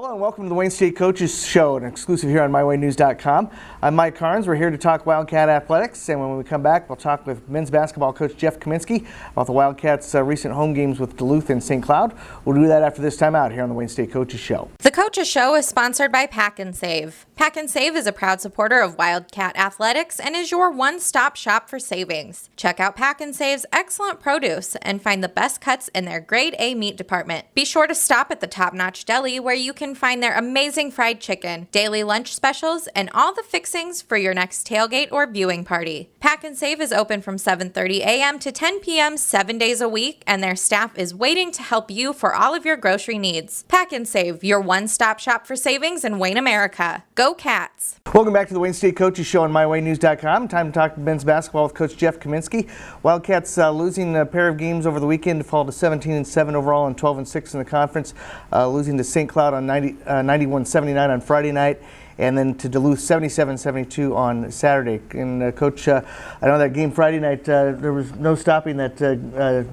Hello and welcome to the Wayne State Coaches Show, an exclusive here on MyWayNews.com. I'm Mike Carnes. We're here to talk Wildcat athletics, and when we come back, we'll talk with men's basketball coach Jeff Kaminsky about the Wildcats' recent home games with Duluth and St. Cloud. We'll do that after this time out here on the Wayne State Coaches Show. The Coaches Show is sponsored by Pack and Save. Pack and Save is a proud supporter of Wildcat athletics and is your one-stop shop for savings. Check out Pack and Save's excellent produce and find the best cuts in their grade A meat department. Be sure to stop at the top-notch deli where you can find their amazing fried chicken, daily lunch specials, and all the fixings for your next tailgate or viewing party. Pack and Save is open from 7:30 a.m. to 10 p.m. 7 days a week, and their staff is waiting to help you for all of your grocery needs. Pack and Save, your one-stop shop for savings in Wayne, America. Go Cats! Welcome back to the Wayne State Coaches Show on MyWayNews.com. Time to talk men's basketball with Coach Jeff Kaminsky. Wildcats losing a pair of games over the weekend to fall to 17-7 overall and 12-6 in the conference, losing to St. Cloud on 91-79 on Friday night, and then to Duluth 77-72 on Saturday. And Coach, I know that game Friday night, there was no stopping that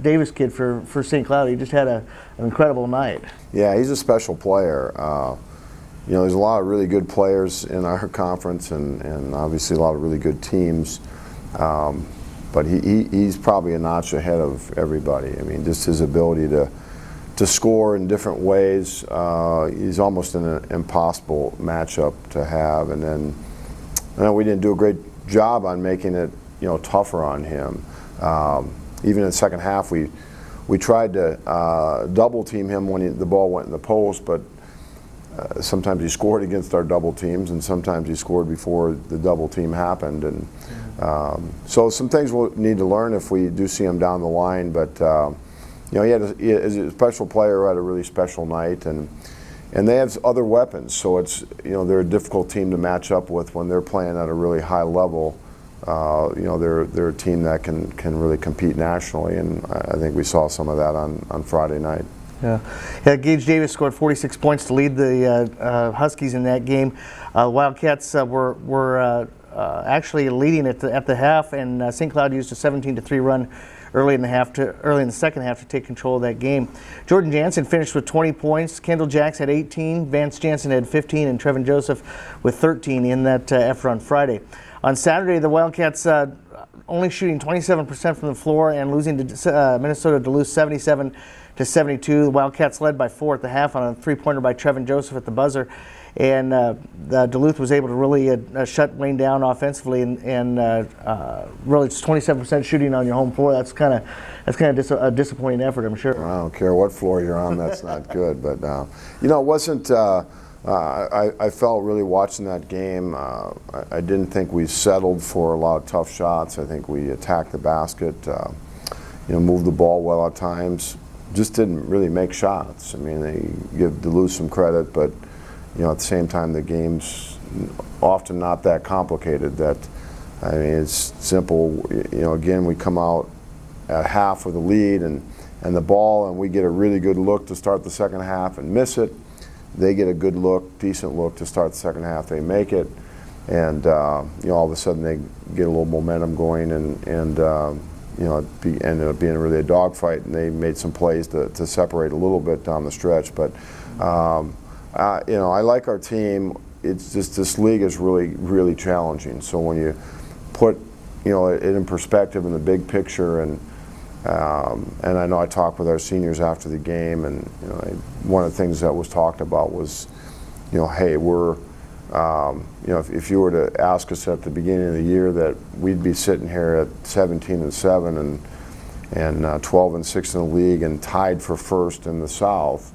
Davis kid for St. Cloud. He just had an incredible night. Yeah, he's a special player. You know, there's a lot of really good players in our conference, and obviously a lot of really good teams. But he's probably a notch ahead of everybody. I mean, just his ability to score in different ways. He's almost an impossible matchup to have. And then we didn't do a great job on making it, tougher on him. Even in the second half, we tried to double team him when the ball went in the post, but sometimes he scored against our double teams, and sometimes he scored before the double team happened. And so some things we'll need to learn if we do see him down the line. But he is a special player who had a really special night, and they have other weapons. So it's they're a difficult team to match up with when they're playing at a really high level. They're a team that can really compete nationally, and I think we saw some of that on Friday night. Yeah, Gage Davis scored 46 points to lead the Huskies in that game. Wildcats were actually leading at the half, and St. Cloud used a 17-3 run early in the second half to take control of that game. Jordan Jansen finished with 20 points. Kendall Jacks had 18. Vance Jansen had 15, and Trevin Joseph with 13 in that effort on Friday. On Saturday, the Wildcats only shooting 27% from the floor and losing to Minnesota Duluth 77-72. The Wildcats led by 4 at the half on a three-pointer by Trevin Joseph at the buzzer, and Duluth was able to really shut Wayne down offensively, and really just 27% shooting on your home floor. That's kind of a disappointing effort, I'm sure. I don't care what floor you're on, that's not good. But it wasn't. I felt really watching that game. I didn't think we settled for a lot of tough shots. I think we attacked the basket, moved the ball well at times. Just didn't really make shots. I mean, they give Duluth some credit, but at the same time, the game's often not that complicated. It's simple. Again, we come out at half with a lead and the ball, and we get a really good look to start the second half and miss it. They get a good look, decent look to start the second half. They make it, and all of a sudden they get a little momentum going, and it ended up being really a dogfight, and they made some plays to separate a little bit down the stretch. But I like our team. It's just this league is really, really challenging. So when you put it in perspective in the big picture, and I know I talked with our seniors after the game, and one of the things that was talked about was, hey, we're if you were to ask us at the beginning of the year that we'd be sitting here at 17-7 and 12-6 in the league and tied for first in the South,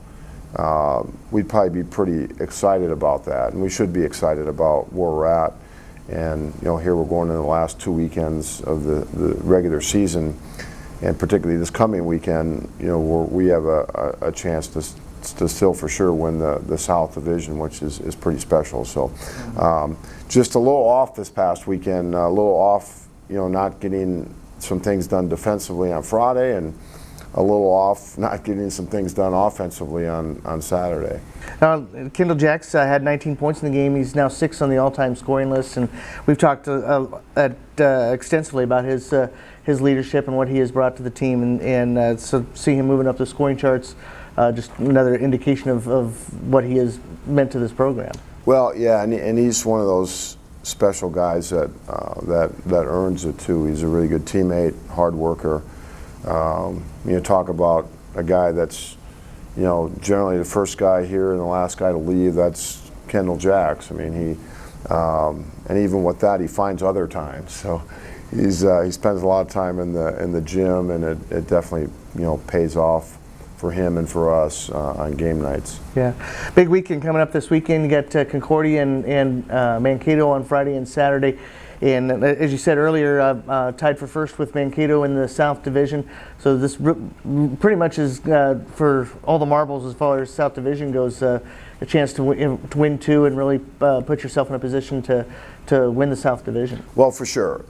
we'd probably be pretty excited about that, and we should be excited about where we're at. And here we're going in the last 2 weekends of the regular season, and particularly this coming weekend, we have a chance to still for sure win the South Division, which is pretty special. So just a little off this past weekend, a little off, not getting some things done defensively on Friday, and a little off not getting some things done offensively on Saturday. Kendall Jacks had 19 points in the game. He's now 6th on the all-time scoring list, and we've talked extensively about his leadership and what he has brought to the team, and so seeing him moving up the scoring charts, just another indication of what he has meant to this program. Well, yeah, and he's one of those special guys that earns it too. He's a really good teammate, hard worker. Talk about a guy that's, generally the first guy here and the last guy to leave. That's Kendall Jacks. I mean, he and even with that, he finds other time. So he spends a lot of time in the gym, and it definitely pays off for him and for us on game nights. Yeah, big weekend coming up this weekend. You got Concordia and Mankato on Friday and Saturday. And as you said earlier, tied for first with Mankato in the South Division. So this pretty much is for all the marbles as far as South Division goes, a chance to win two and really put yourself in a position to win the South Division. Well, for sure.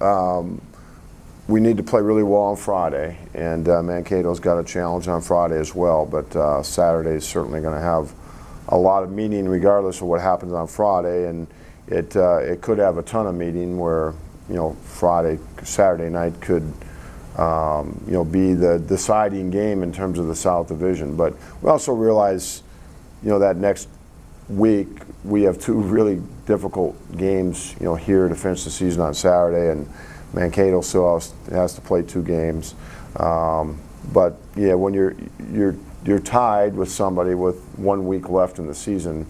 We need to play really well on Friday, and Mankato's got a challenge on Friday as well, but Saturday is certainly going to have a lot of meaning regardless of what happens on Friday, and it could have a ton of meaning where Saturday night could be the deciding game in terms of the South Division. But we also realize that next week we have two really difficult games here to finish the season on Saturday, and Mankato still has to play two games. But yeah, when you're tied with somebody with 1 week left in the season,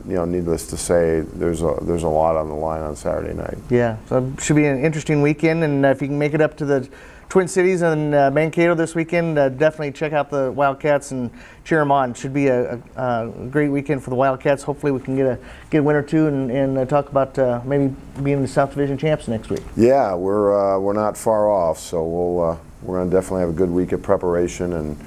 needless to say, there's a lot on the line on Saturday night. Yeah, so it should be an interesting weekend, and if you can make it up to the Twin Cities and Mankato this weekend, definitely check out the Wildcats and cheer them on. Should be a great weekend for the Wildcats. Hopefully we can get a win or two and talk about maybe being the South Division champs next week. Yeah, we're not far off, so we're going to definitely have a good week of preparation, and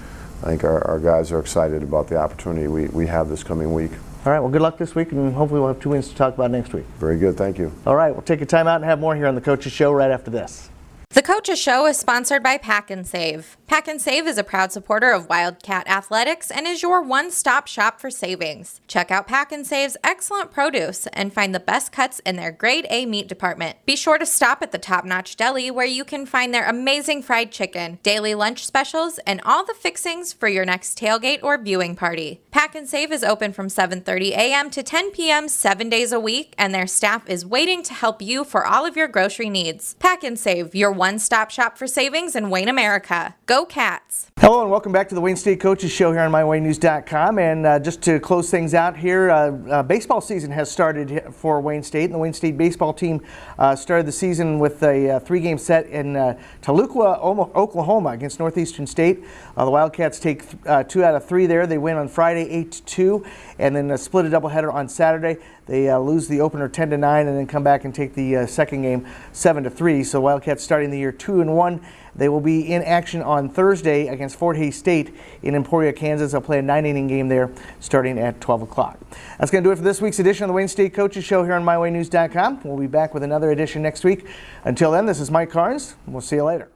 I think our guys are excited about the opportunity we have this coming week. All right, well, good luck this week, and hopefully we'll have two wins to talk about next week. Very good, thank you. All right, we'll take a time out and have more here on the Coaches Show right after this. The Coaches Show is sponsored by Pack and Save. Pack and Save is a proud supporter of Wildcat Athletics and is your one-stop shop for savings. Check out Pack and Save's excellent produce and find the best cuts in their grade A meat department. Be sure to stop at the Top Notch Deli where you can find their amazing fried chicken, daily lunch specials, and all the fixings for your next tailgate or viewing party. Pack and Save is open from 7:30 a.m. to 10 p.m. 7 days a week, and their staff is waiting to help you for all of your grocery needs. Pack and Save, your one-stop shop for savings in Wayne, America. Go Cats! Hello and welcome back to the Wayne State Coaches Show here on MyWayneNews.com. And just to close things out here, baseball season has started for Wayne State, and the Wayne State baseball team started the season with a three-game set in Tahlequah, Oklahoma against Northeastern State. The Wildcats take 2 out of 3 there. They win on Friday 8-2, and then split a doubleheader on Saturday. They lose the opener 10-9, and then come back and take the second game 7-3. So Wildcats starting the year 2-1. They will be in action on Thursday against Fort Hays State in Emporia, Kansas. They'll play a 9-inning game there starting at 12 o'clock. That's going to do it for this week's edition of the Wayne State Coaches Show here on MyWayneNews.com. We'll be back with another edition next week. Until then, this is Mike Carnes. We'll see you later.